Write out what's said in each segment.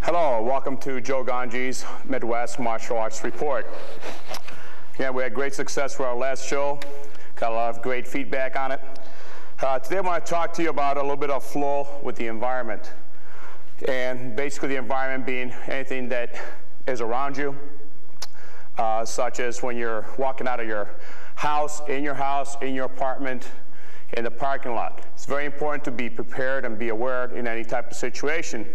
Hello, welcome to Joe Gangi's Midwest Martial Arts Report. Yeah, we had great success for our last show. Got a lot of great feedback on it. Today I want to talk to you about a little bit of flow with the environment. And basically the environment being anything that is around you, such as when you're walking out of your house, in your apartment, in the parking lot. It's very important to be prepared and be aware in any type of situation.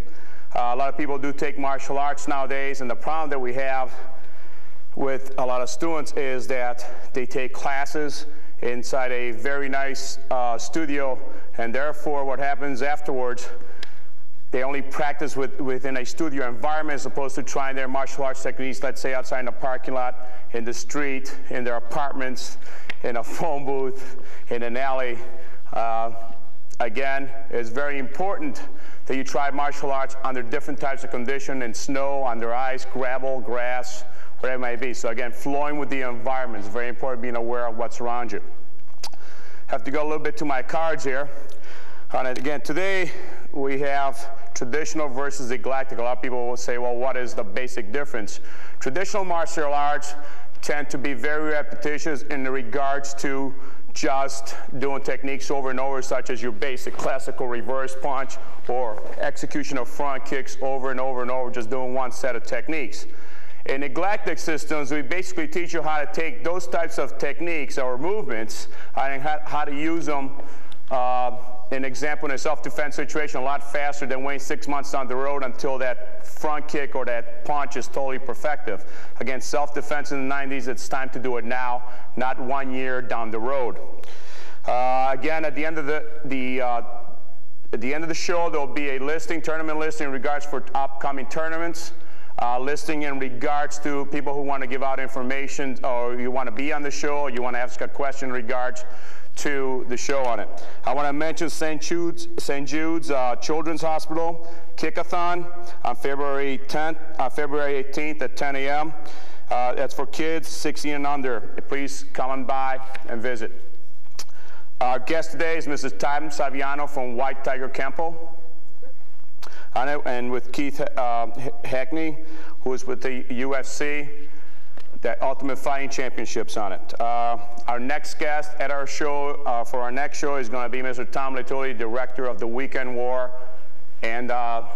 A lot of people do take martial arts nowadays, and the problem that we have with a lot of students is that they take classes inside a very nice studio, and therefore what happens afterwards, they only practice within a studio environment as opposed to trying their martial arts techniques, let's say outside in the parking lot, in the street, in their apartments, in a phone booth, in an alley. Again, it's very important that you try martial arts under different types of condition, in snow, under ice, gravel, grass, whatever it may be. So again, flowing with the environment is very important, being aware of what's around you. Have to go a little bit to my cards here. And again, today we have traditional versus eclectic. A lot of people will say, well, what is the basic difference? Traditional martial arts tend to be very repetitious in regards to just doing techniques over and over, such as your basic classical reverse punch or execution of front kicks over and over and over, just doing one set of techniques. In eclectic systems, we basically teach you how to take those types of techniques or movements and how to use them, an example, in a self-defense situation, a lot faster than waiting 6 months down the road until that front kick or that punch is totally perfective. Again, self-defense in the 90s, it's time to do it now, not 1 year down the road. Again, at the end of the show, there will be a listing, tournament listing in regards for upcoming tournaments, listing in regards to people who want to give out information, or you want to be on the show, or you want to ask a question in regards to the show on it. I want to mention St. Jude's Children's Hospital Kickathon on February 18th at 10 a.m. That's for kids 16 and under. Please come on by and visit. Our guest today is Mrs. Saviano from White Tiger Kempo, and with Keith Hackney, who is with the UFC, the Ultimate Fighting Championships on it. Our next guest at our show, for our next show, is going to be Mr. Tom Litoli, director of the Weekend War and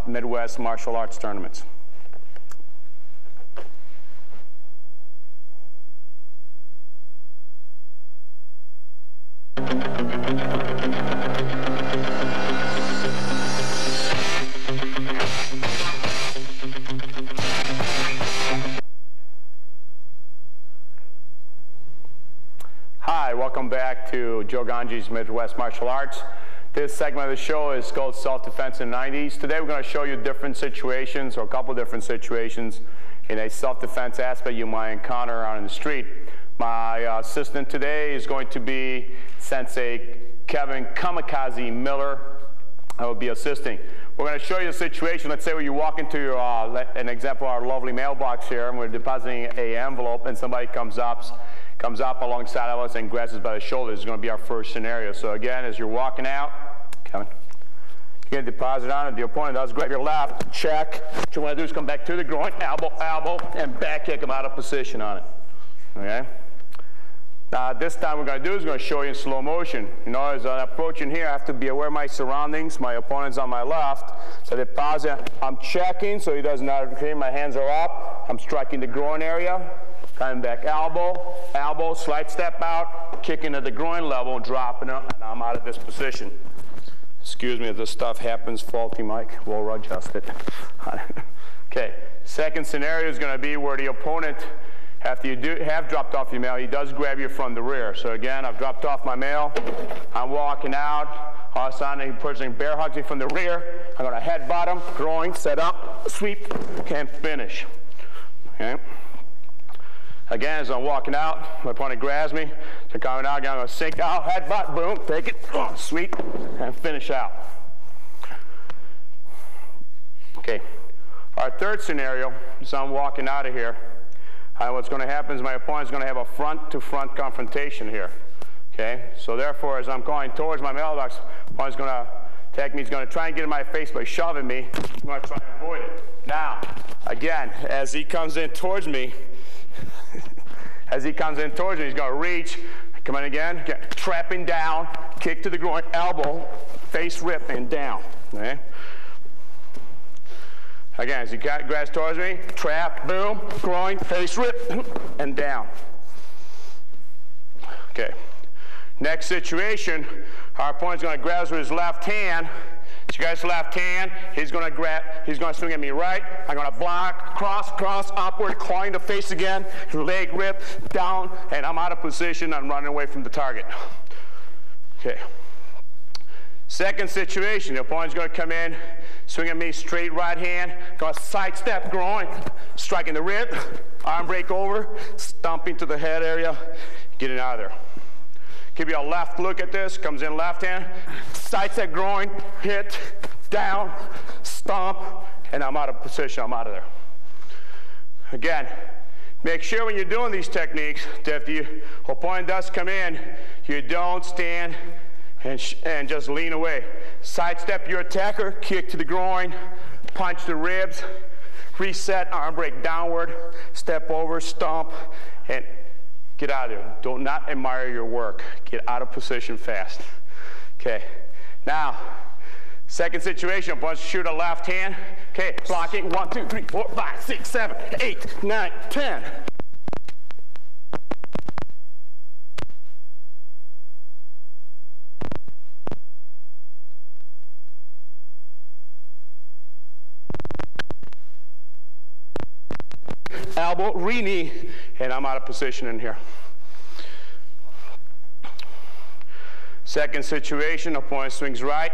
Midwest Martial Arts Tournaments. Hi, welcome back to Joe Gangi's Midwest Martial Arts. This segment of the show is called Self-Defense in the 90s. Today we're going to show you different situations, or a couple different situations, in a self-defense aspect you might encounter out in the street. My assistant today is going to be Sensei Kevin Kamikaze Miller. I will be assisting. We're going to show you a situation. Let's say when you walk into your, an example, our lovely mailbox here, and we're depositing an envelope, and somebody comes up alongside of us and grabs us by the shoulder. This is going to be our first scenario. So again, as you're walking out, Kevin, you're going to deposit on it. The opponent does grab your left, check. What you want to do is come back to the groin, elbow, and back kick him out of position on it. Okay? Now, this time we're going to do is we're going to show you in slow motion. You know, as I'm approaching here, I have to be aware of my surroundings. My opponent's on my left. So I deposit. I'm checking so he doesn't interfere. My hands are up. I'm striking the groin area. Coming back, elbow, slight step out, kicking at the groin level, dropping it, and I'm out of this position. Excuse me if this stuff happens, faulty mic, we'll adjust it. Okay, second scenario is going to be where the opponent, after you have dropped off your mail, he does grab you from the rear. So again, I've dropped off my mail, I'm walking out, all of a sudden the person bear hugs me from the rear, I'm going to headbutt him, groin, set up, sweep, and finish. Okay. Again, as I'm walking out, my opponent grabs me. So coming out, I'm going to sink out, headbutt, boom, take it, sweep, and finish out. Okay. Our third scenario is I'm walking out of here. What's going to happen is my opponent's going to have a front-to-front confrontation here. Okay. So therefore, as I'm going towards my mailbox, my opponent's going to Technique's going to try and get in my face by shoving me. I'm going to try and avoid it. Now, again, as he comes in towards me, he's going to reach, come in again, trapping down, kick to the groin, elbow, face rip, and down. Okay? Again, as he grabs towards me, trap, boom, groin, face rip, and down. Okay. Next situation, our opponent's going to grab with his left hand. So you guys left hand, he's going to swing at me right. I'm going to block, cross, upward, clawing the face again, leg rip, down, and I'm out of position. I'm running away from the target. Okay. Second situation, the opponent's going to come in, swing at me straight right hand, going to sidestep groin, striking the rib, arm break over, stomping to the head area, getting out of there. Give you a left look at this, comes in left hand, sidestep groin, hit, down, stomp, and I'm out of position, I'm out of there. Again, make sure when you're doing these techniques that if the opponent does come in, you don't stand and just lean away. Sidestep your attacker, kick to the groin, punch the ribs, reset, arm break downward, step over, stomp, and get out of there. Do not admire your work. Get out of position fast. Okay. Now, second situation, opponent shoot a left hand. Okay, blocking 1, 2, 3, 4, 5, 6, 7, 8, 9, 10. Elbow, re-knee, and I'm out of position in here. Second situation, opponent swings right,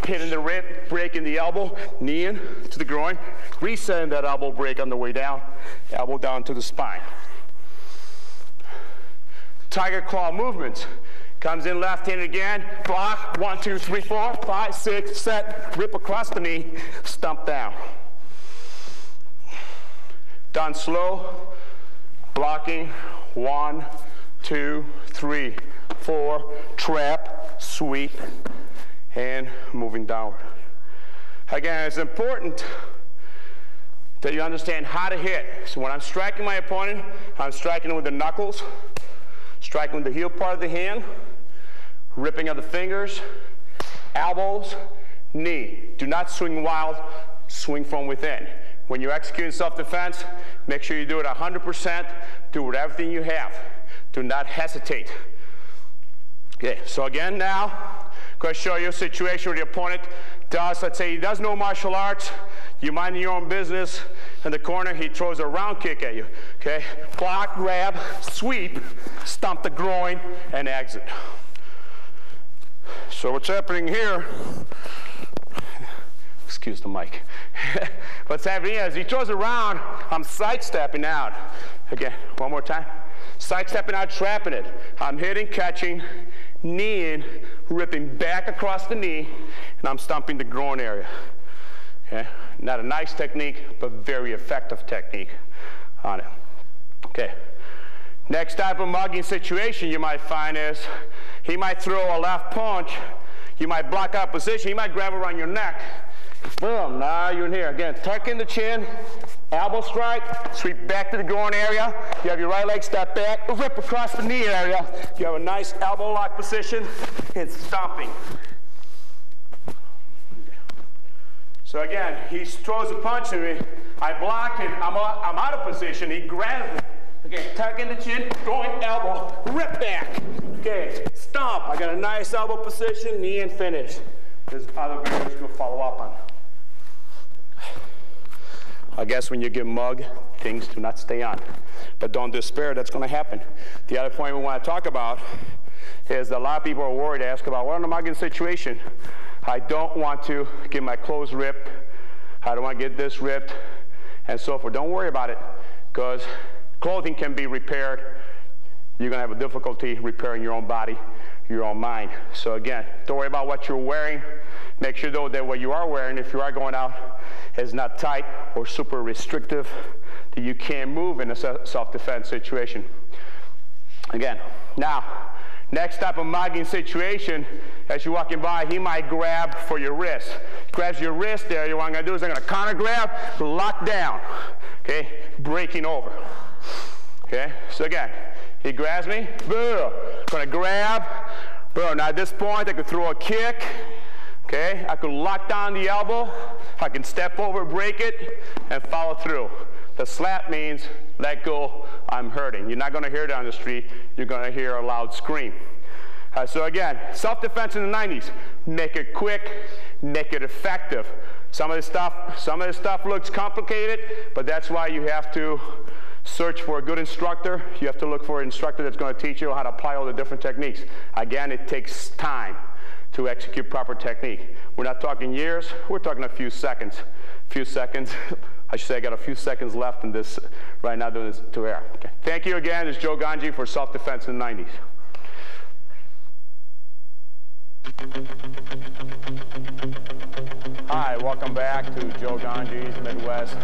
hitting the rib, breaking the elbow, knee in to the groin, resetting that elbow break on the way down, elbow down to the spine. Tiger claw movements. Comes in left hand again, block, 1, 2, 3, 4, 5, 6, set, rip across the knee, stomp down. Done slow, blocking, 1, 2, 3, 4, trap, sweep, and moving downward. Again, it's important that you understand how to hit. So when I'm striking my opponent, I'm striking him with the knuckles, striking with the heel part of the hand, ripping of the fingers, elbows, knee. Do not swing wild, swing from within. When you're executing self-defense, make sure you do it 100%. Do it with everything you have. Do not hesitate. Okay, so again now, I'm going to show you a situation where the opponent does, let's say he does no martial arts, you mind your own business, in the corner he throws a round kick at you. Okay, block, grab, sweep, stomp the groin, and exit. So what's happening here, excuse the mic. What's happening here is he throws around, I'm sidestepping out. Again, one more time. Sidestepping out, trapping it. I'm hitting, catching, kneeing, ripping back across the knee, and I'm stomping the groin area. Okay? Not a nice technique, but very effective technique on it. Okay. Next type of mugging situation you might find is he might throw a left punch, you might block out position, he might grab around your neck. Boom, now you're in here. Again, tuck in the chin, elbow strike, sweep back to the groin area. You have your right leg step back, rip across the knee area. You have a nice elbow lock position and stomping. So again, he throws a punch at me. I block it, I'm out of position. He grabs it. Okay, tuck in the chin, groin, elbow, rip back. Okay, stomp. I got a nice elbow position, knee and finish. There's other videos we'll follow up on. I guess when you get mugged, things do not stay on. But don't despair, that's going to happen. The other point we want to talk about is a lot of people are worried, ask about, well, in a mugging situation, I don't want to get my clothes ripped, I don't want to get this ripped, and so forth. Don't worry about it, because clothing can be repaired. You're going to have a difficulty repairing your own body, your own mind. So again, don't worry about what you're wearing. Make sure though that what you are wearing, if you are going out, is not tight or super restrictive, that you can't move in a self-defense situation. Again, now, Next type of mugging situation, as you're walking by, he might grab for your wrist. Grabs your wrist there, what I'm going to do is I'm going to counter grab, lock down, okay, breaking over. Okay, so again, he grabs me, boom, going to grab, boom. Now at this point, I could throw a kick, okay, I could lock down the elbow, I can step over, break it, and follow through. The slap means let go, I'm hurting. You're not going to hear it on the street, you're going to hear a loud scream. So again, self-defense in the 90s, make it quick, make it effective. Some of this stuff looks complicated, but that's why you have to search for a good instructor. You have to look for an instructor that's going to teach you how to apply all the different techniques. Again, it takes time to execute proper technique. We're not talking years, we're talking a few seconds. I should say I got a few seconds left in this, right now doing this to air. Okay. Thank you again, this is Joe Gangi for Self-Defense in the 90s. Hi, welcome back to Joe Gangi's Midwest.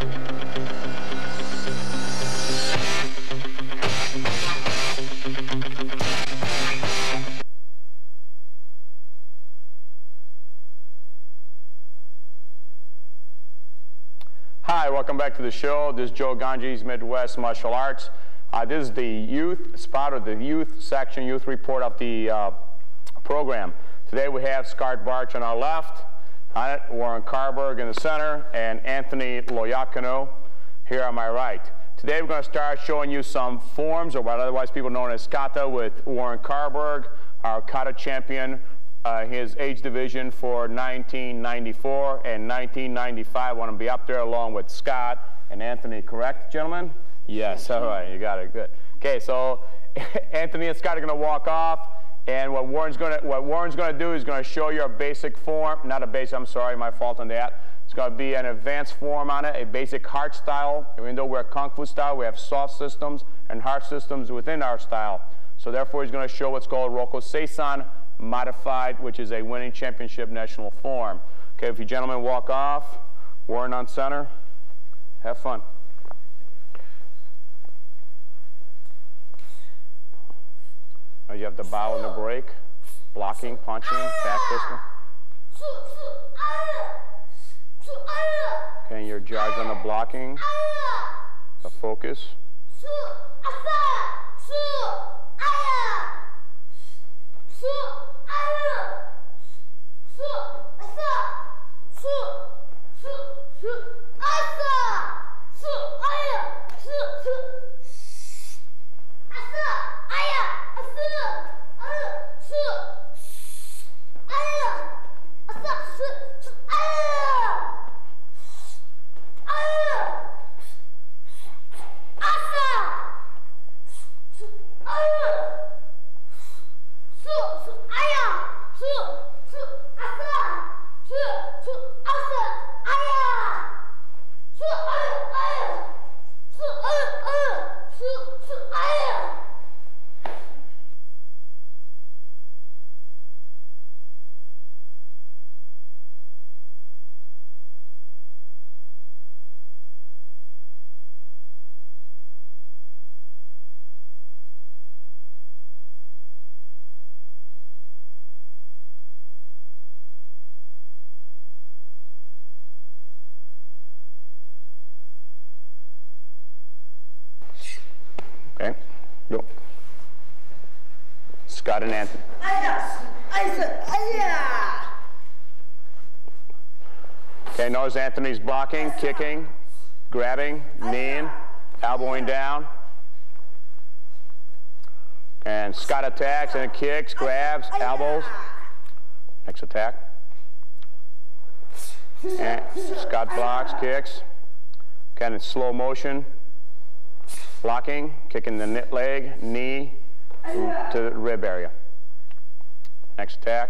Hi, welcome back to the show. This is Joe Gangi's Midwest Martial Arts. This is the youth spot, or the youth section, youth report of the program. Today we have Scott Bartsh on our left, on it, Warren Carberg in the center, and Anthony Loiacono here on my right. Today we're going to start showing you some forms, or what otherwise people know as kata, with Warren Carberg, our kata champion, his age division for 1994 and 1995. I want to be up there along with Scott and Anthony, correct, gentlemen? Yes, all right, you got it, good. Okay, so Anthony and Scott are going to walk off. And what Warren's going to do is going to show you a basic form, not a basic, I'm sorry, my fault on that. It's going to be an advanced form on it, a basic hard style. Even though we're a Kung Fu style, we have soft systems and hard systems within our style. So therefore, he's going to show what's called Roko Seisan modified, which is a winning championship national form. Okay, if you gentlemen walk off, Warren on center, have fun. You have the bow and the break, blocking, punching, back fisting. Okay, your judge on the blocking, the focus. Okay, go. Scott and Anthony. Okay, notice Anthony's blocking, kicking, grabbing, kneeing, elbowing down. And Scott attacks and kicks, grabs, elbows. Next attack. And Scott blocks, kicks. Kind of slow motion. Blocking, kicking the leg, knee to the rib area. Next attack.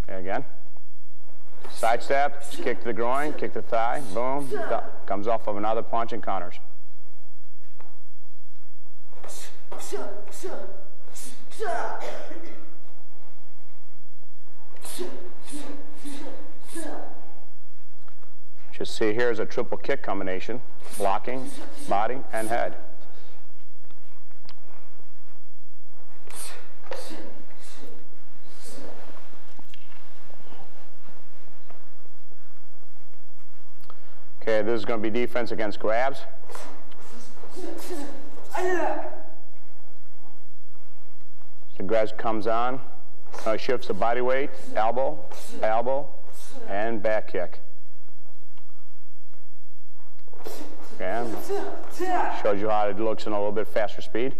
Okay, again. Side step, kick to the groin, kick the thigh, boom, comes off of another punch and counters. Just see here is a triple kick combination, blocking, body, and head. Okay, this is going to be defense against grabs. The grabs comes on, shifts the body weight, elbow, elbow, and back kick. Okay. Shows you how it looks in a little bit faster speed.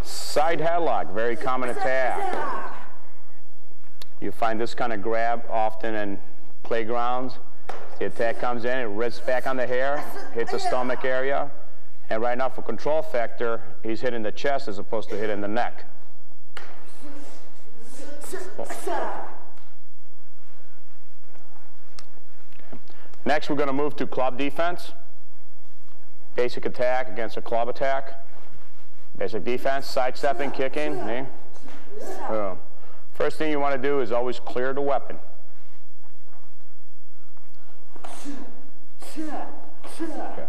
Side headlock, very common attack. You find this kind of grab often in playgrounds. The attack comes in, it rips back on the hair, hits the stomach area, and right now for control factor, he's hitting the chest as opposed to hitting the neck. Next, we're going to move to club defense. Basic attack against a club attack. Basic defense, sidestepping, kicking. First thing you want to do is always clear the weapon. Okay,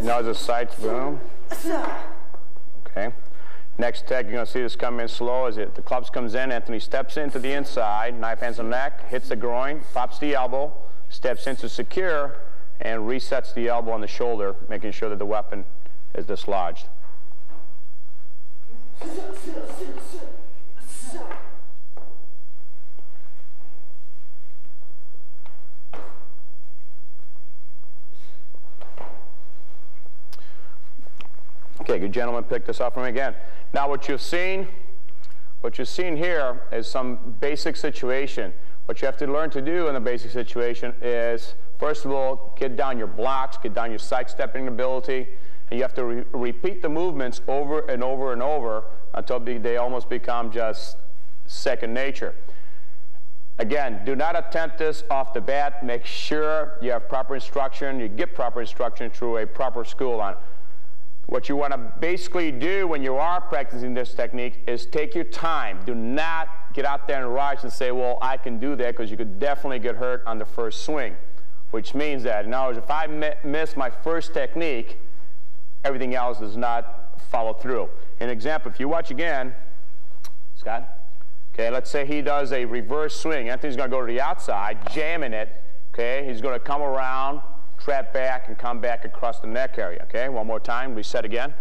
now the sights, boom. Okay. Next attack, you're going to see this come in slow as the clubs comes in. Anthony steps into the inside, knife hands on neck, hits the groin, pops the elbow, steps into secure, and resets the elbow on the shoulder, making sure that the weapon is dislodged. Okay, good gentlemen, pick this up from me again. Now what you've seen here is some basic situation. What you have to learn to do in the basic situation is, first of all, get down your blocks, get down your sidestepping ability, and you have to repeat the movements over and over and over until they almost become just second nature. Again, do not attempt this off the bat. Make sure you have proper instruction, you get proper instruction through a proper school on it. What you want to basically do when you are practicing this technique is take your time. Do not get out there and rush and say, well, I can do that, because you could definitely get hurt on the first swing. Which means that, in other words, if I miss my first technique, everything else does not follow through. An example, if you watch again, Scott, okay, let's say he does a reverse swing. Anthony's going to go to the outside, jamming it, okay? He's going to come around, trap back, and come back across the neck area, okay? One more time, reset again.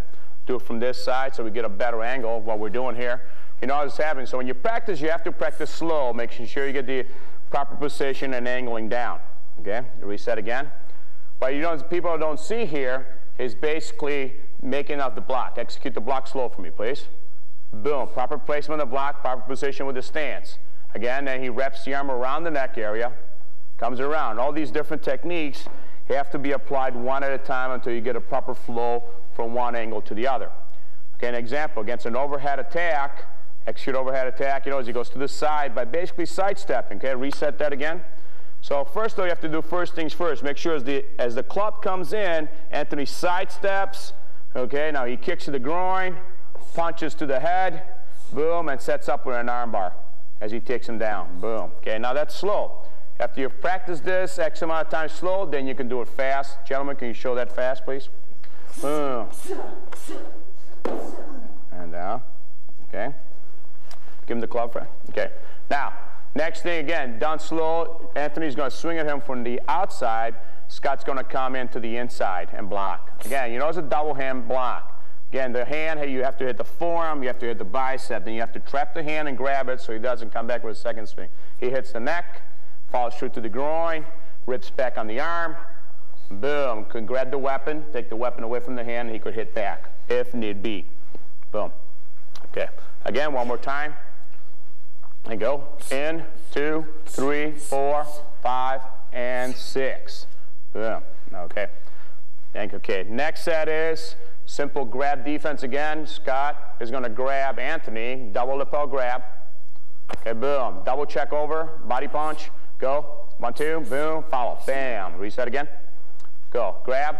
Do it from this side so we get a better angle of what we're doing here. You know what's happening. So when you practice, you have to practice slow, making sure you get the proper position and angling down, okay? Reset again. What people don't see here is basically making out the block. Execute the block slow for me, please. Boom, proper placement of the block, proper position with the stance. Again, then he wraps the arm around the neck area, comes around. All these different techniques have to be applied one at a time until you get a proper flow from one angle to the other. Okay, an example, against an overhead attack, execute overhead attack, you know, as he goes to the side by basically sidestepping, okay? Reset that again. So first, though, you have to do first things first. Make sure as the club comes in, Anthony sidesteps, okay? Now he kicks to the groin, punches to the head, boom, and sets up with an arm bar as he takes him down, boom. Okay, now that's slow. After you've practiced this X amount of time slow, then you can do it fast. Gentlemen, can you show that fast, please? Boom. And down. Okay. Give him the club, friend. Okay. Now, next thing again, done slow. Anthony's going to swing at him from the outside. Scott's going to come into the inside and block. Again, you know it's a double hand block. Again, the hand, you have to hit the forearm, you have to hit the bicep, then you have to trap the hand and grab it so he doesn't come back with a second swing. He hits the neck, follows through to the groin, rips back on the arm, boom, can grab the weapon, take the weapon away from the hand, and he could hit back if need be. Boom. Okay. Again, one more time. And go. In, 2, 3, 4, 5, and 6. Boom. Okay. Thank you. Okay. Next set is simple grab defense again. Scott is going to grab Anthony, double lapel grab. Okay, boom. Double check over, body punch. Go. 1, 2, boom, follow. Bam. Reset again. Go. Grab.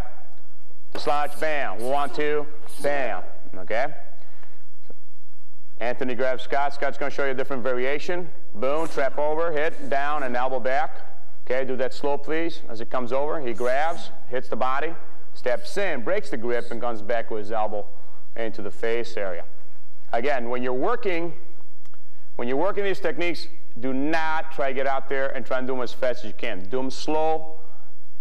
Dislodge. Bam. 1, 2, bam. Okay. Anthony grabs Scott. Scott's going to show you a different variation. Boom. Trap over. Hit. Down and elbow back. Okay, do that slow, please. As it comes over, he grabs, hits the body, steps in, breaks the grip, and comes back with his elbow into the face area. Again, when you're working these techniques, do not try to get out there and try and do them as fast as you can. Do them slow,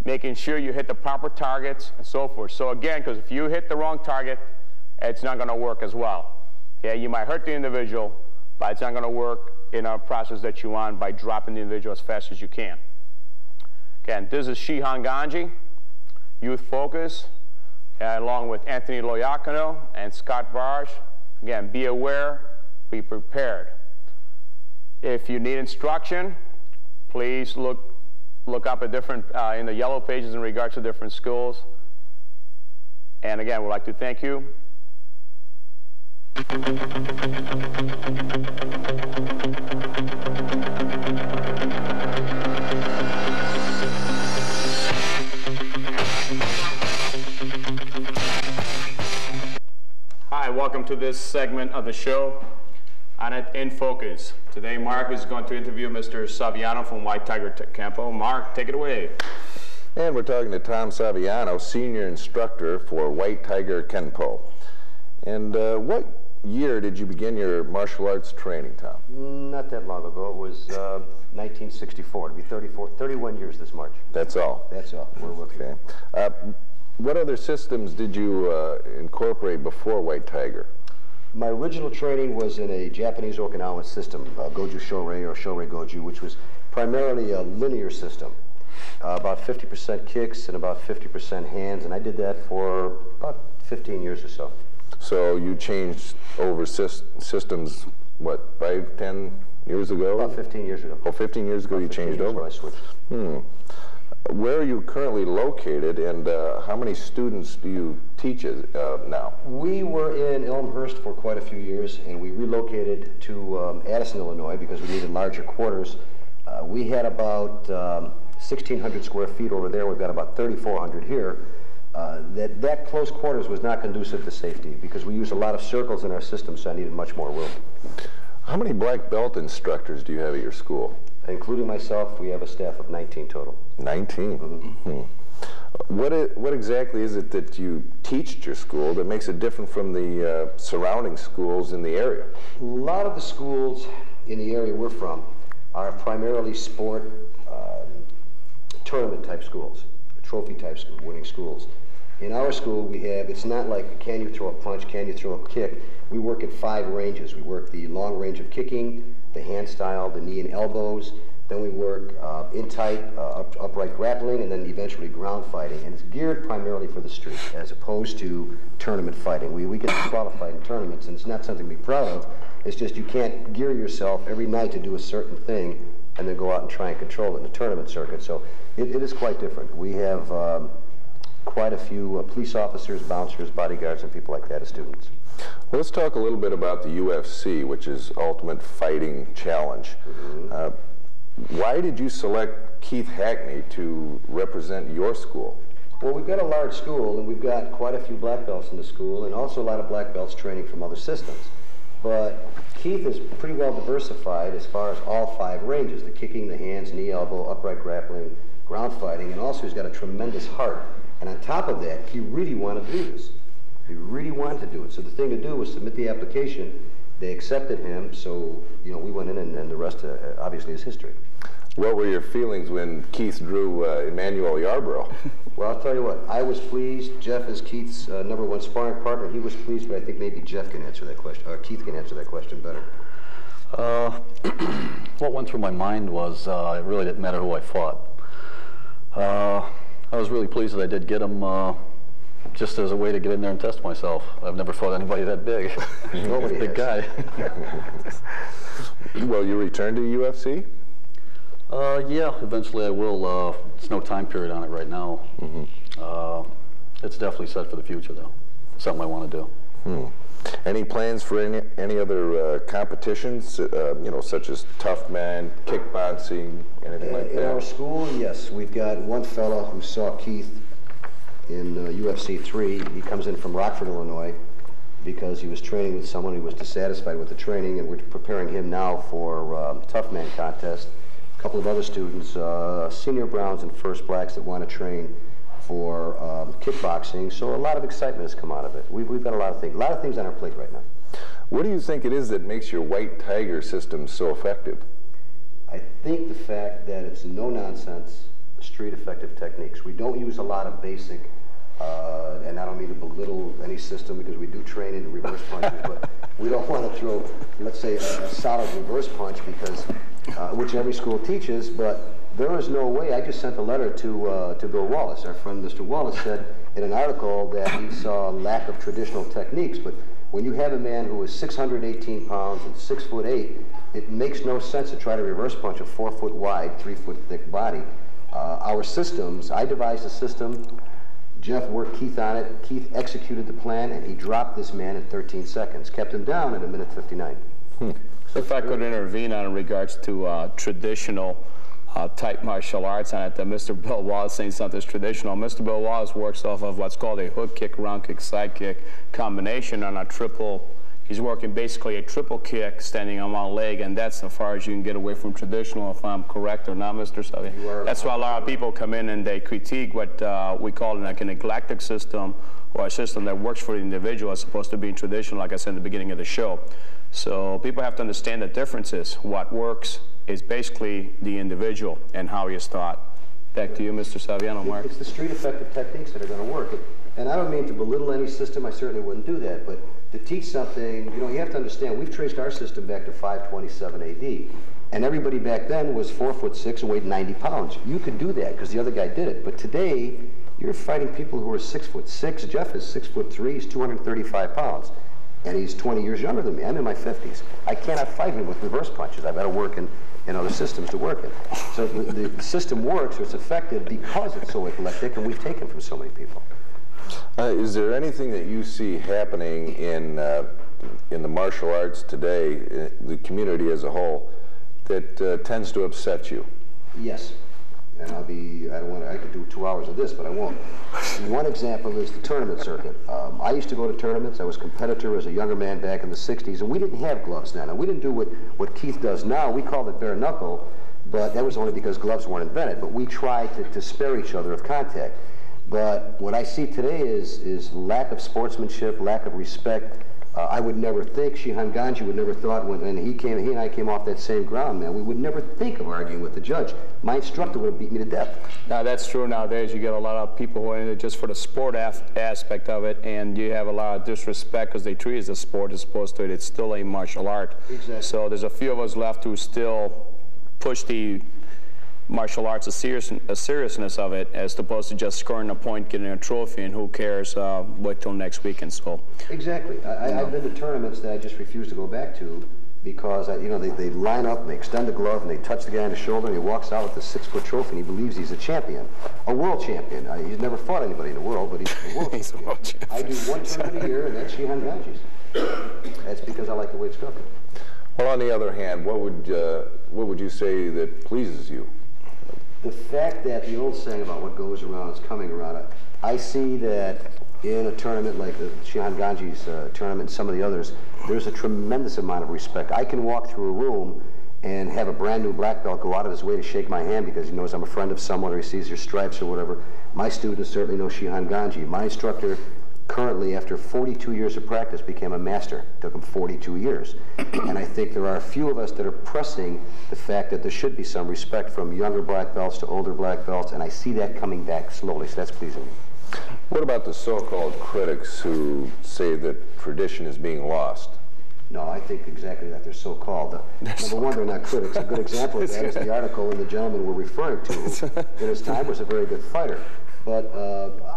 making sure you hit the proper targets and so forth. So again, because if you hit the wrong target, it's not going to work as well. Okay, you might hurt the individual, but it's not going to work in a process that you want by dropping the individual as fast as you can. Again, this is Shihan Gangi, Youth Focus, along with Anthony Loiacono and Scott Bartsh. Again, be aware, be prepared. If you need instruction, please look up at different, in the yellow pages in regards to different schools. And again, we'd like to thank you. Hi, welcome to this segment of the show on it in Focus. Today, Mark is going to interview Mr. Saviano from White Tiger Campo. Mark, take it away. And we're talking to Tom Saviano, senior instructor for White Tiger Kenpo. And what year did you begin your martial arts training, Tom? Not that long ago. It was 1964. It'll be 31 years this March. That's all? That's all. We're working. Okay. What other systems did you incorporate before White Tiger? My original training was in a Japanese Okinawan system, Goju Shorei or Shorei Goju, which was primarily a linear system. About 50% kicks and about 50% hands, and I did that for about 15 years or so. So you changed over systems, what, 5, 10 years ago? About 15 years ago. Oh, 15 years ago you changed over. I switched. Where are you currently located, and how many students do you teach now? We were in Elmhurst for quite a few years, and we relocated to Addison, Illinois, because we needed larger quarters. We had about 1,600 square feet over there. We've got about 3,400 here. That close quarters was not conducive to safety, because we use a lot of circles in our system, so I needed much more room. How many black belt instructors do you have at your school? Including myself, we have a staff of 19 total. 19? Mm-hmm. What exactly is it that you teach at your school that makes it different from the surrounding schools in the area? A lot of the schools in the area we're from are primarily sport tournament type schools, trophy type winning schools. In our school, we have, it's not like can you throw a punch, can you throw a kick. We work at 5 ranges. We work the long range of kicking, the hand style, the knee and elbows. Then we work in tight, upright grappling, and then eventually ground fighting. And it's geared primarily for the street, as opposed to tournament fighting. We get qualified in tournaments, and it's not something to be proud of. It's just you can't gear yourself every night to do a certain thing and then go out and try and control it in the tournament circuit. So it is quite different. We have quite a few police officers, bouncers, bodyguards, and people like that as students. Well, let's talk a little bit about the UFC, which is Ultimate Fighting Challenge. Mm-hmm. Why did you select Keith Hackney to represent your school? Well, we've got a large school, and we've got quite a few black belts in the school, and also a lot of black belts training from other systems. But Keith is pretty well diversified as far as all 5 ranges, the kicking, the hands, knee, elbow, upright grappling, ground fighting, and also he's got a tremendous heart. And on top of that, he really wanted to do this. He really wanted to do it. So the thing to do was submit the application. They accepted him, so we went in, and the rest obviously is history. What were your feelings when Keith drew Emmanuel Yarborough? Well, I'll tell you what, I was pleased. Jeff is Keith's #1 sparring partner. He was pleased, but I think maybe Jeff can answer that question, or Keith can answer that question better. What went through my mind was it really didn't matter who I fought. I was really pleased that I did get him just as a way to get in there and test myself. I've never fought anybody that big. Nobody big guy. Will you return to UFC? Yeah, eventually I will. There's no time period on it right now. Mm-hmm. It's definitely set for the future, though. Something I want to do. Any plans for any other competitions, such as tough man, kickboxing, anything like that? In our school, yes. We've got one fella who saw Keith in UFC 3. He comes in from Rockford, Illinois, because he was training with someone who was dissatisfied with the training, and we're preparing him now for tough man contest couple of other students, senior browns and first blacks that want to train for kickboxing. So a lot of excitement has come out of it. We've got a lot of things on our plate right now. What do you think it is that makes your White Tiger system so effective? I think the fact that it's no-nonsense, street effective techniques. We don't use a lot of basic, and I don't mean to belittle any system because we do train into reverse punches, but we don't want to throw, let's say, a solid reverse punch because, which every school teaches, but there is no way. I just sent a letter to Bill Wallace. Our friend Mr. Wallace said in an article that he saw a lack of traditional techniques, but when you have a man who is 618 pounds and 6'8", it makes no sense to try to reverse punch a 4 foot wide, 3 foot thick body. Our systems, I devised a system, Jeff worked Keith on it, Keith executed the plan, and he dropped this man in 13 seconds, kept him down in 1:59. If I could intervene on in regards to traditional type martial arts on it, Mr. Bill Wallace saying something's traditional. Mr. Bill Wallace works off of what's called a hook kick, round kick, side kick combination on a triple. He's working basically a triple kick standing on one leg, and that's as far as you can get away from traditional, if I'm correct or not, Mr. Saviano. That's why a lot of people come in and they critique what we call like an eclectic system, or a system that works for the individual as opposed to being traditional, like I said in the beginning of the show. So people have to understand the differences. What works is basically the individual and how he is taught. Back to you, Mr. Saviano, Mark. It's the street effective techniques that are going to work. And I don't mean to belittle any system, I certainly wouldn't do that, but to teach something, you know, you have to understand, we've traced our system back to 527 AD. And everybody back then was 4'6" and weighed 90 pounds. You could do that because the other guy did it. But today, you're fighting people who are 6'6". Jeff is 6'3", he's 235 pounds. And he's 20 years younger than me. I'm in my 50s. I cannot fight him with reverse punches. I've got to work in other systems to work in. So the system works, or it's effective because it's so eclectic, and we've taken from so many people. Is there anything that you see happening in the martial arts today, the community as a whole, that tends to upset you? Yes. And I could do 2 hours of this, but I won't. One example is the tournament circuit. I used to go to tournaments. I was a competitor as a younger man back in the 60s, and we didn't have gloves then. And we didn't do what Keith does now. We called it bare knuckle, but that was only because gloves weren't invented. But we tried to spare each other of contact. But what I see today is lack of sportsmanship, lack of respect. I would never think, Shihan Gangi would never thought when he and I came off that same ground, man, we would never think of arguing with the judge. My instructor would have beat me to death. Now that's true nowadays. You get a lot of people who are in it just for the sport aspect of it, and you have a lot of disrespect because they treat it as a sport as opposed to it's still a martial art. Exactly. So there's a few of us left who still push the martial arts, a seriousness of it, as opposed to just scoring a point, getting a trophy, and who cares, wait till next weekend. So exactly. I've been to tournaments that I just refuse to go back to because they line up and they extend the glove and they touch the guy on the shoulder and he walks out with a 6-foot trophy and he believes he's a champion, a world champion. He's never fought anybody in the world, but he's a world he's champion. A world champion. I do one tournament a year, and that's Shihan Gangi's. That's because I like the way it's structured. Well, on the other hand, what would you say that pleases you? The fact that the old saying about what goes around is coming around, I see that in a tournament like the Shihan Gangi's tournament and some of the others, there's a tremendous amount of respect. I can walk through a room and have a brand new black belt go out of his way to shake my hand because he knows I'm a friend of someone or he sees your stripes or whatever. My students certainly know Shihan Gangi. My instructor currently, after 42 years of practice, became a master. It took him 42 years. And I think there are a few of us that are pressing the fact that there should be some respect from younger black belts to older black belts, and I see that coming back slowly, so that's pleasing me. What about the so-called critics who say that tradition is being lost? No, I think exactly that. They're so-called. Number one, they're not critics. A good example of that is the article and the gentleman we're referring to. In his time was a very good fighter. But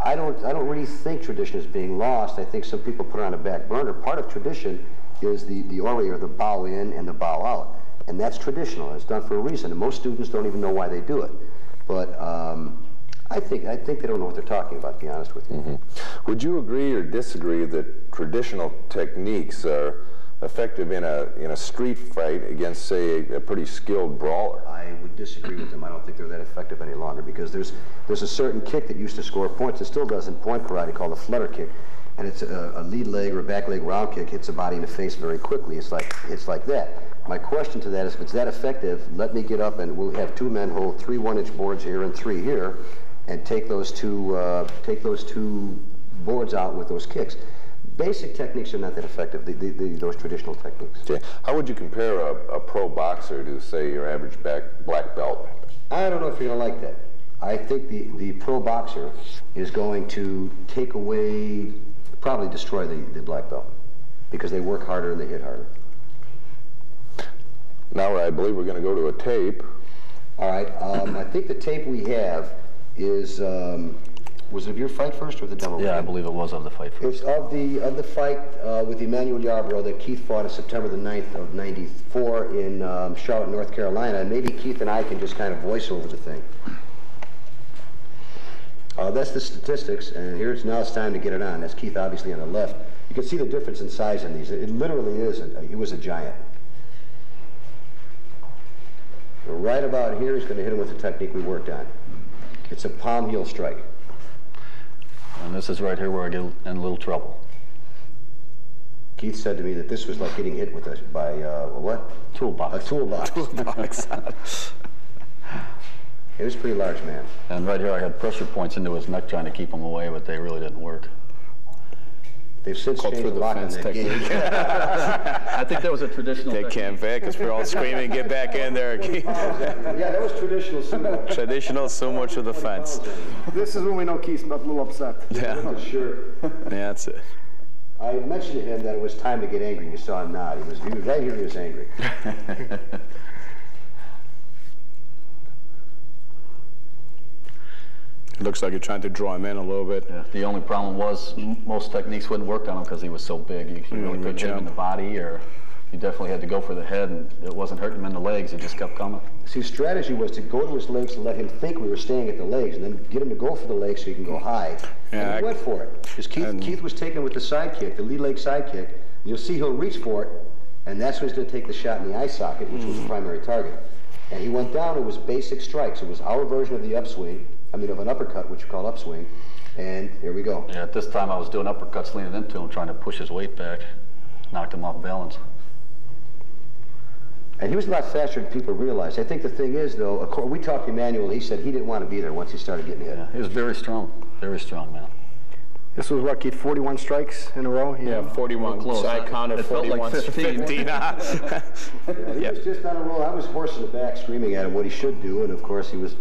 I don't really think tradition is being lost. I think some people put it on a back burner. Part of tradition is the ori, or the bow in and the bow out. And that's traditional. It's done for a reason. And most students don't even know why they do it. But I think they don't know what they're talking about, to be honest with you. Mm-hmm. Would you agree or disagree that traditional techniques are effective in a street fight against, say, a pretty skilled brawler? I would disagree with them. I don't think they're that effective any longer because there's a certain kick that used to score points. It still does in point karate called a flutter kick, and it's a lead leg or a back leg round kick hits the body in the face very quickly. It's like that. My question to that is, if it's that effective, let me get up and we'll have 2 men hold 3 1-inch boards here and 3 here, and take those two boards out with those kicks. Basic techniques are not that effective, those traditional techniques. Okay. How would you compare a pro boxer to, say, your average black belt? I don't know if you're going to like that. I think the pro boxer is going to take away, probably destroy the black belt, because they work harder and they hit harder. Now I believe we're going to go to a tape. All right. I think the tape we have is, was it of your fight first or the demo? Yeah, I believe it was of the fight first. It's of the fight with Emmanuel Yarborough that Keith fought on September the 9th of '94 in Charlotte, North Carolina. And maybe Keith and I can just kind of voice over the thing. That's the statistics, and now it's time to get it on. That's Keith obviously on the left. You can see the difference in size in these. It literally is, he was a giant. Right about here, he's going to hit him with the technique we worked on. It's a palm heel strike. And this is right here where I get in a little trouble. Keith said to me that this was like getting hit with by a what? Toolbox. A toolbox. He was a pretty large man. And right here I had pressure points into his neck trying to keep him away, but they really didn't work. They've since changed the lock on that game. I think that was a traditional They can't fit because we're all screaming, get back in there. Yeah, that was traditional sumo. Traditional sumo to the fence. This is when we know Keith's a little upset. Yeah. Sure. Yeah, that's it. I mentioned to him that it was time to get angry, and you saw him nod. He was right here, he was angry. It looks like you're trying to draw him in a little bit. Yeah. The only problem was most techniques wouldn't work on him because he was so big. You really couldn't hit him in the body, or you definitely had to go for the head, and it wasn't hurting him in the legs. It just kept coming. See, strategy was to go to his legs and let him think we were staying at the legs, and then get him to go for the legs so he can go high. Yeah, and he went for it. Because Keith was taken with the side kick, the lead leg side kick. You'll see he'll reach for it, and that's when he's going to take the shot in the eye socket, which was the primary target. And he went down. It was basic strikes. It was our version of the upswing. I mean, of an uppercut, which you call upswing, and here we go. Yeah, at this time I was doing uppercuts leaning into him, trying to push his weight back, knocked him off balance. And he was a lot faster than people realized. I think the thing is, though, we talked to Emmanuel, he said he didn't want to be there once he started getting hit. Yeah, he was very strong man. This was what, Keith, 41 strikes in a row? Yeah, 41. Close. So I counted It felt 41. like 15. 15. He was just on a roll. I was horsing the back, screaming at him what he should do, and of course he was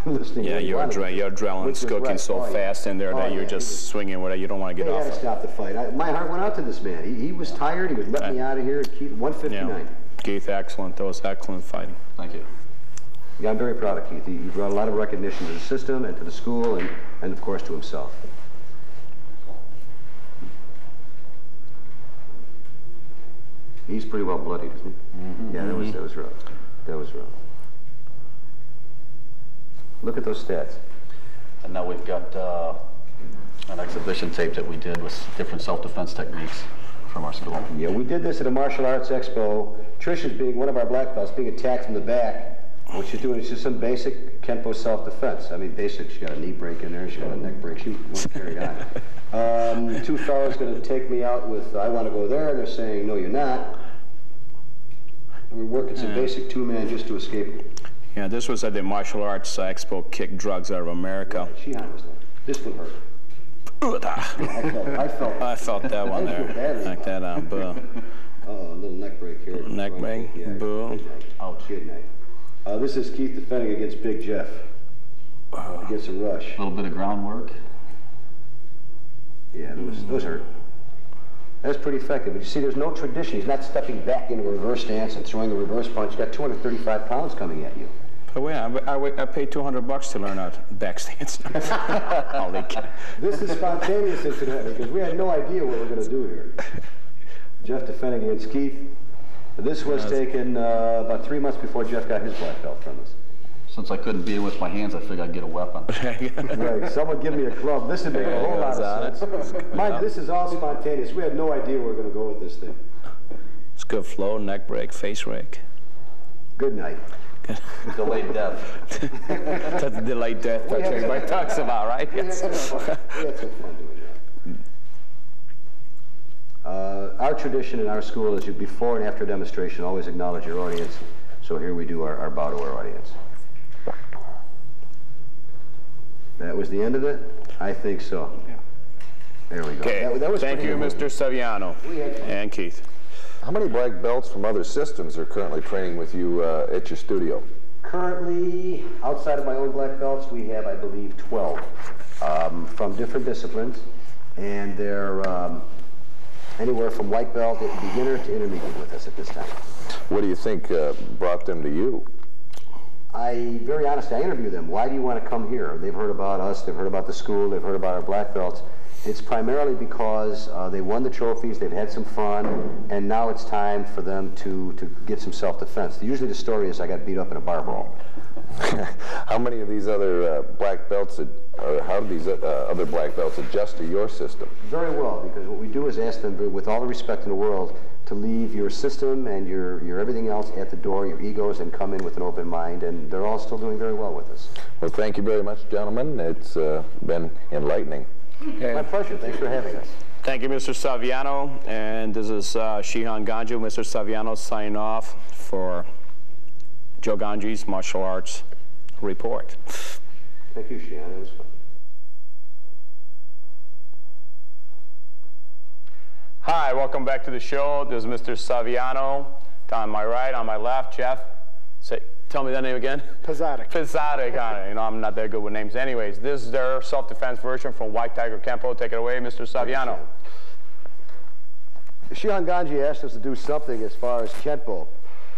listening. Yeah, your adrenaline's cooking so fast in there that you're just swinging where you don't want to get They off. had to stop the fight. My heart went out to this man. He was tired. He was letting me out of here. Keith, 159. Yeah. Keith, excellent. That was excellent fighting. Thank you. Yeah, I'm very proud of Keith. He brought a lot of recognition to the system and to the school and of course to himself. He's pretty well bloodied, isn't he? Mm-hmm. Yeah, that was rough. That was rough. Look at those stats. And now we've got an exhibition tape that we did with different self-defense techniques from our school. Yeah, we did this at a martial arts expo. Trish is being, one of our black belts, being attacked from the back. What she's doing is just some basic Kenpo self-defense. I mean, basic. She's got a knee break in there. She's got a neck break. She won't carry on. Two fellas going to take me out with, I want to go there. They're saying, no, you're not. And we're working some basic two-man just to escape. Yeah, this was at the Martial Arts Expo, Kick Drugs Out of America. Right, Shihan was there. This one hurt. I felt that one there. Like that on, boo. Oh, a little neck break here. Neck break, yeah, boo. Ouch. Good night. This is Keith defending against Big Jeff. Against a rush. A little bit of groundwork. Yeah, those hurt. That's pretty effective. But you see, there's no tradition. He's not stepping back into a reverse stance and throwing a reverse punch. He's got 235 pounds coming at you. But wait, I paid $200 to learn how to back stance. This is spontaneous, incidentally, because we had no idea what we're going to do here. Jeff defending against Keith. This was taken about 3 months before Jeff got his black belt from us. Since I couldn't beat him with my hands, I figured I'd get a weapon. Right, someone give me a club. This would make a whole lot of sense. Mike, this is all spontaneous. We had no idea where we were going to go with this thing. It's good flow, neck break, face rake. Good night. Delayed death. That's the delayed death that everybody talks about, right? We had some fun doing that. our tradition in our school is you, before and after demonstration, always acknowledge your audience. So here we do our bow to our audience. That was the end of it? I think so. Yeah. There we go. Okay, That was thank you, pretty Mr. Saviano and Keith. How many black belts from other systems are currently training with you at your studio? Currently, outside of my own black belts, we have, I believe, 12 from different disciplines, and they're anywhere from white belt, beginner to intermediate with us at this time. What do you think brought them to you? Very honestly, I interview them. Why do you want to come here? They've heard about us, they've heard about the school, they've heard about our black belts. It's primarily because they won the trophies, they've had some fun, and now it's time for them to get some self-defense. Usually the story is I got beat up in a bar brawl. How many of these other black belts, or how do these other black belts adjust to your system? Very well, because what we do is ask them, with all the respect in the world, to leave your system and your everything else at the door, your egos, and come in with an open mind, and they're all still doing very well with us. Well, thank you very much, gentlemen. It's been enlightening. Okay. My pleasure. Thanks for having us. Thank you, Mr. Saviano, and this is Shihan Gangi. Mr. Saviano signing off for Joe Gangi's Martial Arts Report. Thank you, Shihan. It was fun. Hi, welcome back to the show. This is Mr. Saviano. On my right, on my left, Jeff. Tell me that name again. Pizzatic. Pizzatic, you know, I'm not that good with names. Anyways, this is their self-defense version from White Tiger Kempo. Take it away, Mr. Saviano. Shihan Gangi asked us to do something as far as Kempo.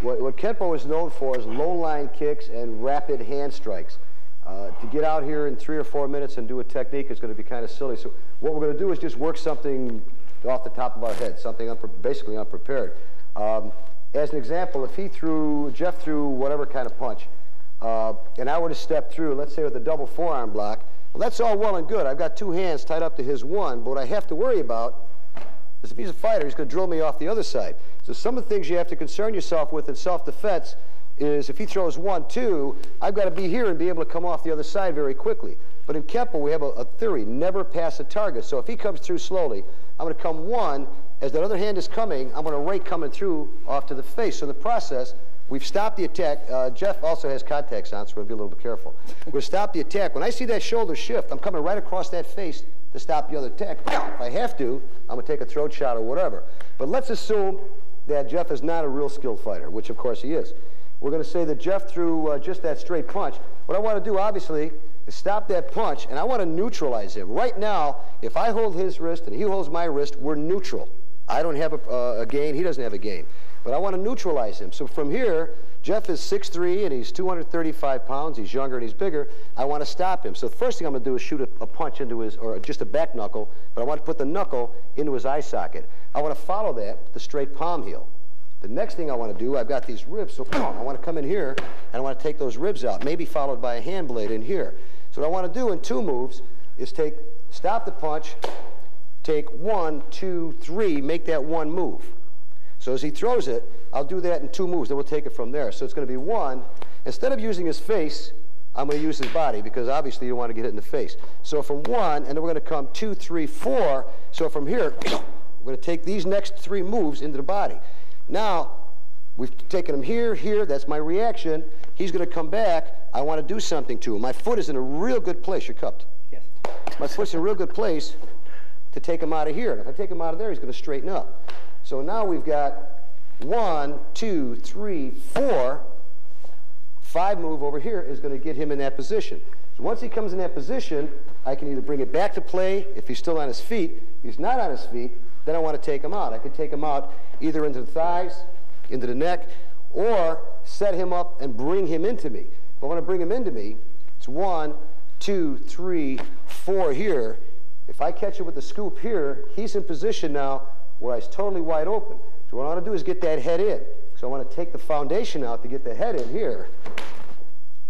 What Kempo is known for is low-line kicks and rapid hand strikes. To get out here in 3 or 4 minutes and do a technique is going to be kind of silly. So what we're going to do is just work something off the top of our head, something basically unprepared. As an example, if Jeff threw whatever kind of punch, and I were to step through, let's say with a double forearm block, well, that's all well and good. I've got 2 hands tied up to his one, but what I have to worry about is if he's a fighter, he's going to drill me off the other side. So some of the things you have to concern yourself with in self-defense is if he throws 1, 2, I've got to be here and be able to come off the other side very quickly. But in Kempo, we have a theory, never pass a target. So if he comes through slowly, I'm going to come 1. As that other hand is coming, I'm going to rake coming through off to the face. So in the process, we've stopped the attack. Jeff also has contacts on, so we're going to be a little bit careful. We're going to stop the attack. When I see that shoulder shift, I'm coming right across that face to stop the other attack. If I have to, I'm going to take a throat shot or whatever. But let's assume that Jeff is not a real skilled fighter, which of course he is. We're going to say that Jeff threw just that straight punch. What I want to do, obviously, is stop that punch, and I want to neutralize him. Right now, if I hold his wrist and he holds my wrist, we're neutral. I don't have a gain, he doesn't have a gain. But I want to neutralize him. So from here, Jeff is 6'3", and he's 235 pounds. He's younger and he's bigger. I want to stop him. So the first thing I'm going to do is shoot a punch into his, or just a back knuckle, but I want to put the knuckle into his eye socket. I want to follow that with the straight palm heel. The next thing I want to do, I've got these ribs, so I want to come in here, and I want to take those ribs out, maybe followed by a hand blade in here. So what I want to do in 2 moves is stop the punch, take 1, 2, 3, make that 1 move. So as he throws it, I'll do that in 2 moves, then we'll take it from there. So it's going to be 1. Instead of using his face, I'm going to use his body, because obviously you want to get it in the face. So from 1, and then we're going to come 2, 3, 4. So from here, we're going to take these next 3 moves into the body. Now, we've taken him here, here, that's my reaction. He's going to come back. I want to do something to him. My foot is in a real good place. You're cupped. Yes. My foot's in a real good place to take him out of here. And if I take him out of there, he's going to straighten up. So now we've got 1, 2, 3, 4. 5 move over here is going to get him in that position. So once he comes in that position, I can either bring it back to play if he's still on his feet. If he's not on his feet, then I want to take him out. I could take him out either into the thighs, into the neck, or set him up and bring him into me. If I want to bring him into me, it's 1, 2, 3, 4 here. If I catch it with the scoop here, he's in position now where he's totally wide open. So what I want to do is get that head in. So I want to take the foundation out to get the head in here.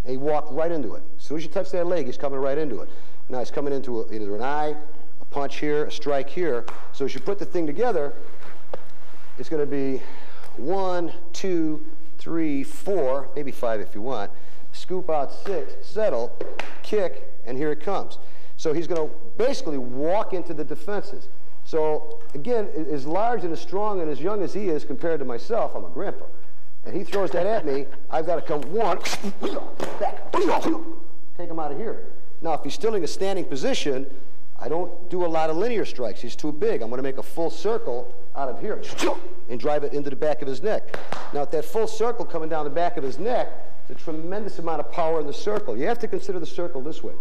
And he walked right into it. As soon as you touch that leg, he's coming right into it. Now he's coming into either an eye, a punch here, a strike here. So as you put the thing together, it's going to be 1, 2, 3, 4, maybe 5 if you want. Scoop out 6, settle, kick, and here it comes. So he's going to basically walk into the defenses. So again, as large and as strong and as young as he is compared to myself, I'm a grandpa. And he throws that at me, I've got to come one, back, take him out of here. Now, if he's still in a standing position, I don't do a lot of linear strikes. He's too big. I'm going to make a full circle out of here and drive it into the back of his neck. Now, at that full circle coming down the back of his neck, there's a tremendous amount of power in the circle. You have to consider the circle this way.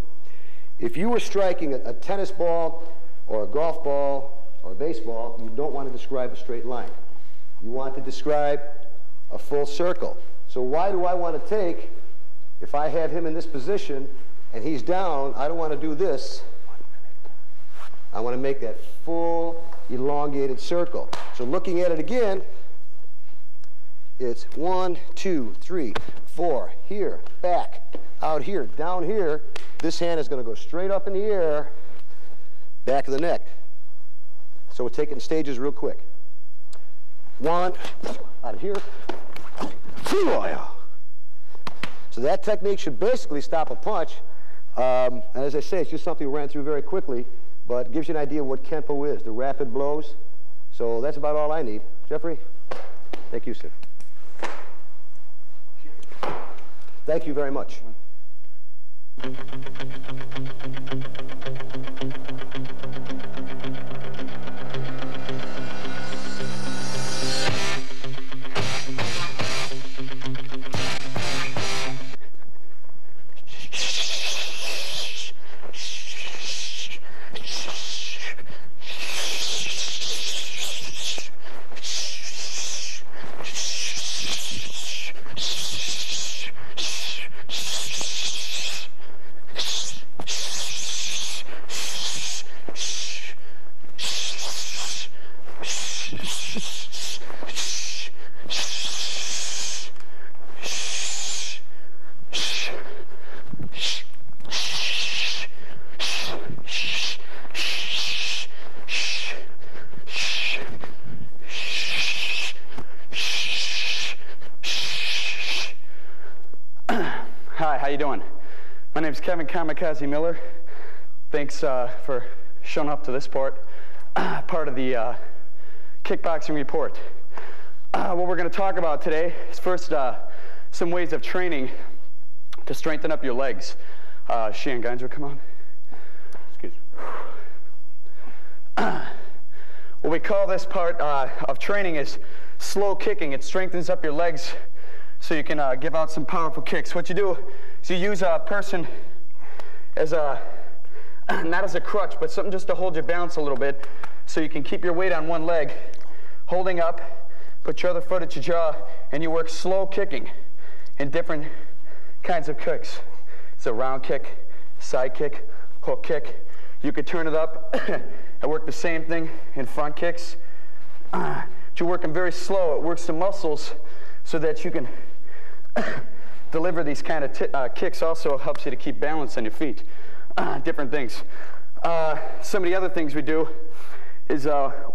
If you were striking a tennis ball or a golf ball or a baseball, you don't want to describe a straight line. You want to describe a full circle. So why do I want to take, if I have him in this position and he's down, I don't want to do this. I want to make that full elongated circle. So looking at it again, it's 1, 2, 3, 4, here, back, out here, down here. This hand is going to go straight up in the air, back of the neck. So we'll take it in stages real quick. 1, out of here. So that technique should basically stop a punch. And as I say, it's just something we ran through very quickly, but it gives you an idea of what Kenpo is, the rapid blows. So that's about all I need. Jeffrey? Thank you, sir. Thank you very much. Hi, how you doing? My name's Kevin Kamikaze Miller. Thanks for showing up to this part of the kickboxing report. What we're going to talk about today is first some ways of training to strengthen up your legs. Shian Gangi, come on. Excuse me. What we call this part of training is slow kicking. It strengthens up your legs so you can give out some powerful kicks. What you do is you use a person as a, not as a crutch, but something just to hold your balance a little bit so you can keep your weight on one leg, holding up, put your other foot at your jaw, and you work slow kicking in different kinds of kicks. It's a round kick, side kick, hook kick. You could turn it up and work the same thing in front kicks. But you work them very slow. It works the muscles so that you can deliver these kind of kicks. Also helps you to keep balance on your feet. Different things. Some of the other things we do is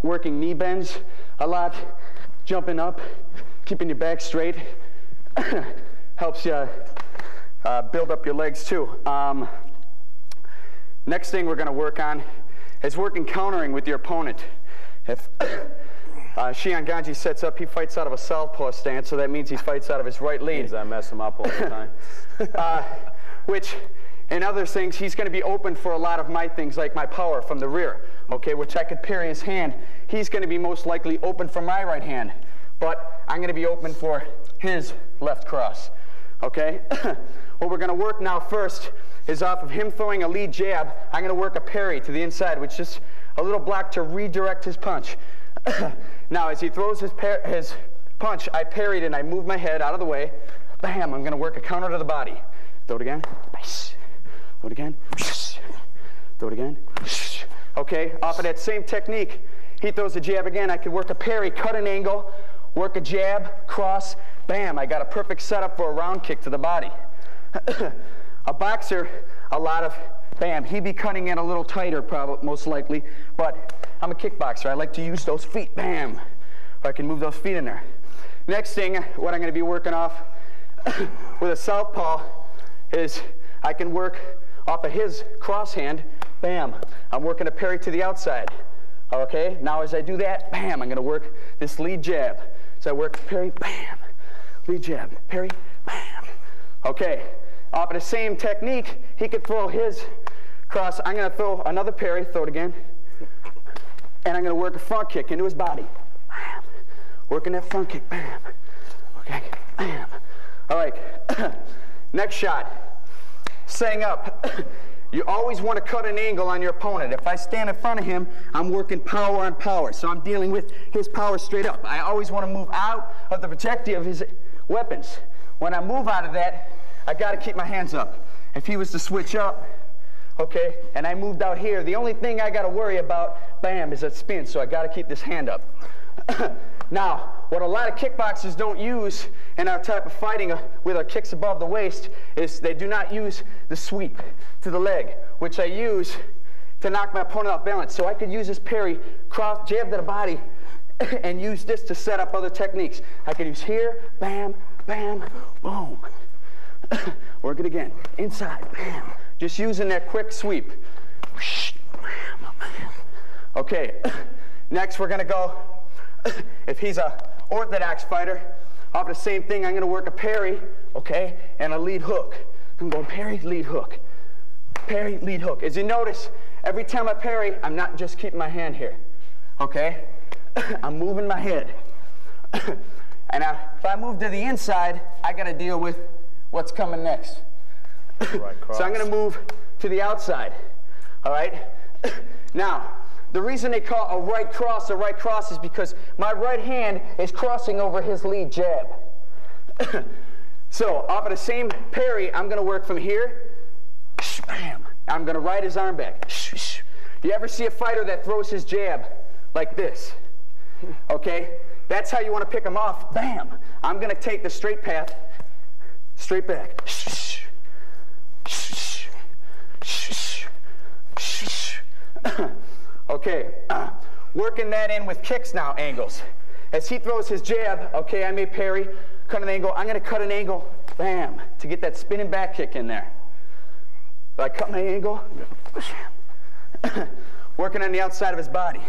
working knee bends a lot, jumping up, keeping your back straight. Helps you build up your legs too. Next thing we're going to work on is working countering with your opponent. If Shian Gangi sets up, he fights out of a southpaw stance, so that means he fights out of his right lead. Means I mess him up all the time. Which, in other things, he's going to be open for a lot of my things, like my power from the rear, okay, which I could parry his hand. He's going to be most likely open for my right hand, but I'm going to be open for his left cross, okay? What we're going to work now first is off of him throwing a lead jab, I'm going to work a parry to the inside, which is a little block to redirect his punch. Now, as he throws his punch, I parried and I move my head out of the way. Bam, I'm going to work a counter to the body. Throw it again. Throw it again. Throw it again. Okay, off of that same technique, he throws a jab again. I could work a parry, cut an angle, work a jab, cross. Bam, I got a perfect setup for a round kick to the body. A boxer, a lot of, bam, he'd be cutting in a little tighter, probably, most likely, but I'm a kickboxer. I like to use those feet, bam, if I can move those feet in there. Next thing, what I'm going to be working off with a southpaw is I can work off of his cross hand, bam, I'm working a parry to the outside. Okay, now as I do that, bam, I'm going to work this lead jab. So I work parry, bam, lead jab, parry, bam. Okay, off of the same technique, he could throw his cross. I'm going to throw another parry, throw it again, and I'm going to work a front kick into his body. Bam. Working that front kick, bam. Okay, bam. All right, next shot, setting up. You always want to cut an angle on your opponent. If I stand in front of him, I'm working power on power. So I'm dealing with his power straight up. I always want to move out of the protective of his weapons. When I move out of that, I got to keep my hands up. If he was to switch up, okay, and I moved out here, the only thing I got to worry about, bam, is that spin. So I got to keep this hand up. Now, what a lot of kickboxers don't use in our type of fighting with our kicks above the waist is they do not use the sweep to the leg, which I use to knock my opponent off balance. So I could use this parry, cross, jab to the body, and use this to set up other techniques. I could use here, bam, bam, boom. Work it again, inside, bam. Just using that quick sweep. Okay, next we're gonna go, if he's a orthodox fighter, off the same thing, I'm going to work a parry, okay, and a lead hook. I'm going parry, lead hook. Parry, lead hook. As you notice, every time I parry, I'm not just keeping my hand here, okay? I'm moving my head. And if I move to the inside, I got to deal with what's coming next. Right cross. So I'm going to move to the outside, all right? Now, the reason they call a right cross is because my right hand is crossing over his lead jab. So off of the same parry, I'm going to work from here. Bam. I'm going to right his arm back. You ever see a fighter that throws his jab like this? Okay? That's how you want to pick him off. Bam. I'm going to take the straight path, straight back. Okay, working that in with kicks now, angles. As he throws his jab, okay, I may parry, cut an angle. I'm going to cut an angle, bam, to get that spinning back kick in there. So I cut my angle, working on the outside of his body.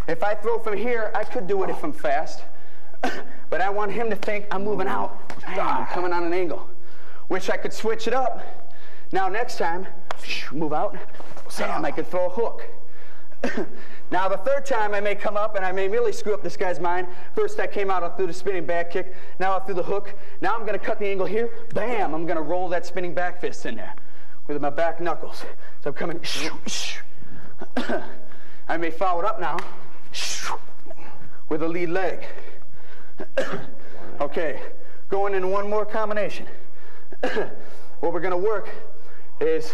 If I throw from here, I could do it if I'm fast, but I want him to think I'm moving out, bam, I'm coming on an angle. Wish I could switch it up. Now next time, move out, bam, I could throw a hook. Now the third time I may come up and I may really screw up this guy's mind. First I came out, I threw the spinning back kick. Now I threw the hook. Now I'm going to cut the angle here. Bam! I'm going to roll that spinning back fist in there with my back knuckles. So I'm coming. I may follow it up now with a lead leg. Okay, going in one more combination. What we're going to work is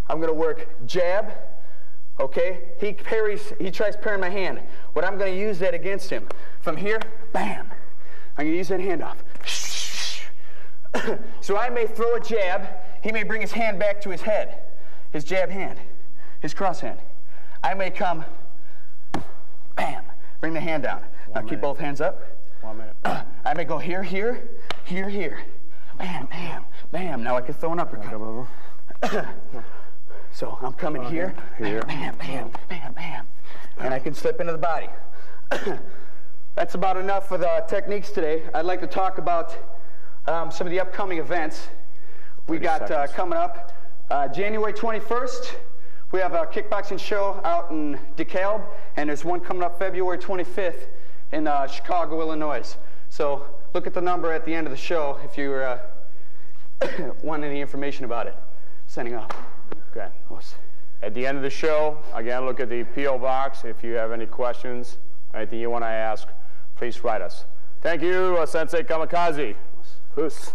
I'm going to work jab. Okay, he tries parrying my hand. What I'm going to use that against him. From here, bam. I'm going to use that hand off. So I may throw a jab. He may bring his hand back to his head, his jab hand, his cross hand. I may come, bam, bring the hand down. Now keep both hands up. 1 minute. I may go here, here, here, here. Bam, bam, bam. Now I can throw an uppercut. So I'm coming here, bam, bam, bam, bam, bam, and I can slip into the body. That's about enough for the techniques today. I'd like to talk about some of the upcoming events we got coming up. January 21st, we have a kickboxing show out in DeKalb, and there's one coming up February 25th in Chicago, Illinois. So look at the number at the end of the show if you want any information about it. Signing off. Okay. At the end of the show, again, look at the P.O. box. If you have any questions, anything you want to ask, please write us. Thank you, Sensei Kamikaze. Who's?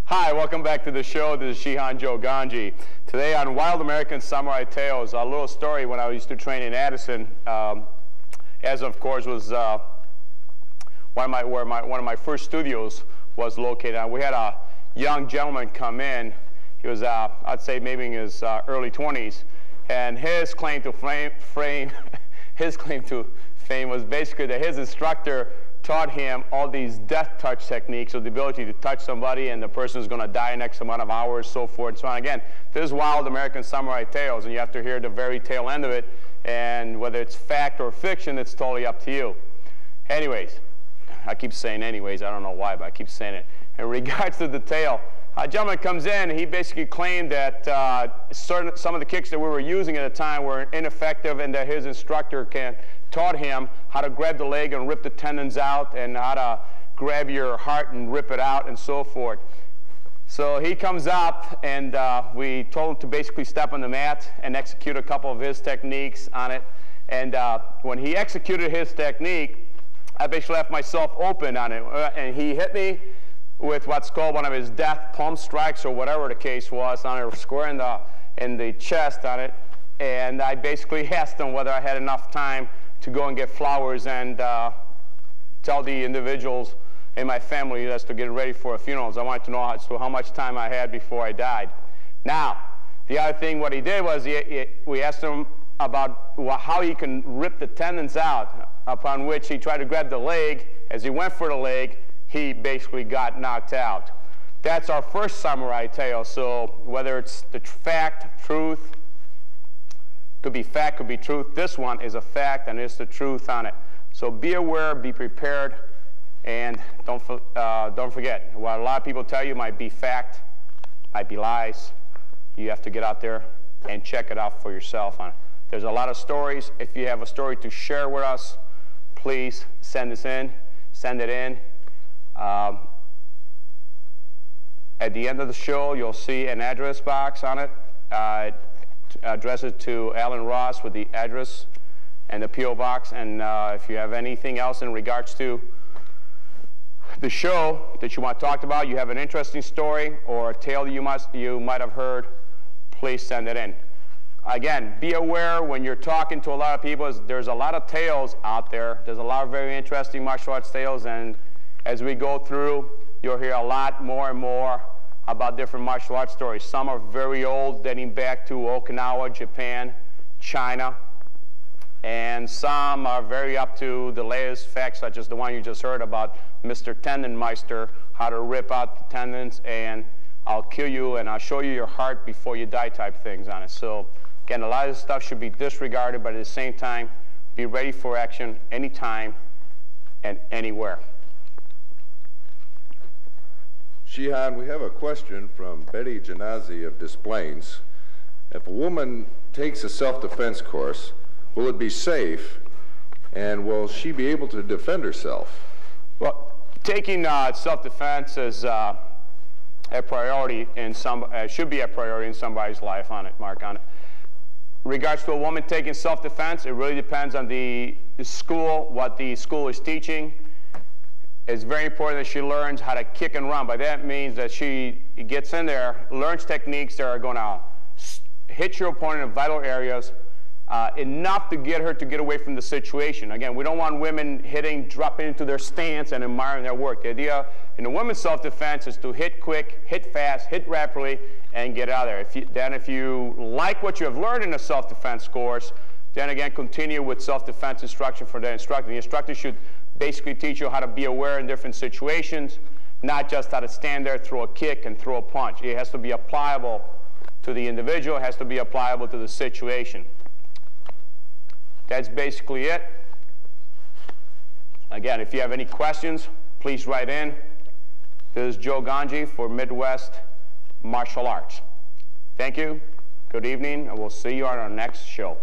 Hi, welcome back to the show. This is Shihan Joe Gangi. Today on Wild American Samurai Tales, a little story when I used to train in Addison, as of course was one of my first studios was located. We had a young gentleman come in. He was, I'd say, maybe in his early 20s. And his claim to fame was basically that his instructor taught him all these death touch techniques, so the ability to touch somebody and the person is going to die in X amount of hours, so forth and so on. Again, this is wild American samurai tales, and you have to hear the very tail end of it. And whether it's fact or fiction, it's totally up to you. Anyways, I keep saying anyways. I don't know why, but I keep saying it. In regards to the tale, a gentleman comes in, and he basically claimed that some of the kicks that we were using at the time were ineffective, and that his instructor taught him how to grab the leg and rip the tendons out, and how to grab your heart and rip it out, and so forth. So he comes up, and we told him to basically step on the mat and execute a couple of his techniques on it. And when he executed his technique, I basically left myself open on it. And he hit me with what's called one of his death palm strikes, or whatever the case was, on it, square in the chest on it. And I basically asked him whether I had enough time to go and get flowers and tell the individuals in my family as to get ready for a funeral. I wanted to know as to how much time I had before I died. Now, the other thing, what he did was we asked him about how he can rip the tendons out, upon which he tried to grab the leg. As he went for the leg, he basically got knocked out. That's our first samurai tale. So whether it's the fact, truth, could be fact, could be truth. This one is a fact, and it's the truth on it. So be aware, be prepared, and don't forget, what a lot of people tell you might be fact, might be lies. You have to get out there and check it out for yourself on it. There's a lot of stories. If you have a story to share with us, please send it in. At the end of the show, you'll see an address box on it. Address it to Alan Ross with the address and the P.O. box. And if you have anything else in regards to the show that you want to talk about, you have an interesting story or a tale that you might have heard, please send it in. Again, be aware when you're talking to a lot of people, there's a lot of tales out there. There's a lot of very interesting martial arts tales, and as we go through, you'll hear a lot more and more about different martial arts stories. Some are very old, dating back to Okinawa, Japan, China, and some are very up to the latest facts, such as the one you just heard about Mr. Tendonmeister, how to rip out the tendons, and I'll kill you and I'll show you your heart before you die type things on it. So again, a lot of this stuff should be disregarded, but at the same time, be ready for action anytime and anywhere. Shihan, we have a question from Betty Janazi of Des Plaines. If a woman takes a self-defense course, will it be safe, and will she be able to defend herself? Well, taking self-defense is a priority in should be a priority in somebody's life on it, Mark, on it. In regards to a woman taking self-defense, it really depends on the school, what the school is teaching. It's very important that she learns how to kick and run. By that means that she gets in there, learns techniques that are going to hit your opponent in vital areas, enough to get her to get away from the situation. Again, we don't want women dropping into their stance and admiring their work. The idea in a women's self-defense is to hit quick, hit fast, hit rapidly, and get out of there. If you like what you have learned in a self-defense course, then again, continue with self-defense instruction for the instructor. The instructor should basically teach you how to be aware in different situations, not just how to stand there, throw a kick, and throw a punch. It has to be applicable to the individual. It has to be applicable to the situation. That's basically it. Again, if you have any questions, please write in. This is Joe Gangi for Midwest Martial Arts. Thank you. Good evening, and we'll see you on our next show.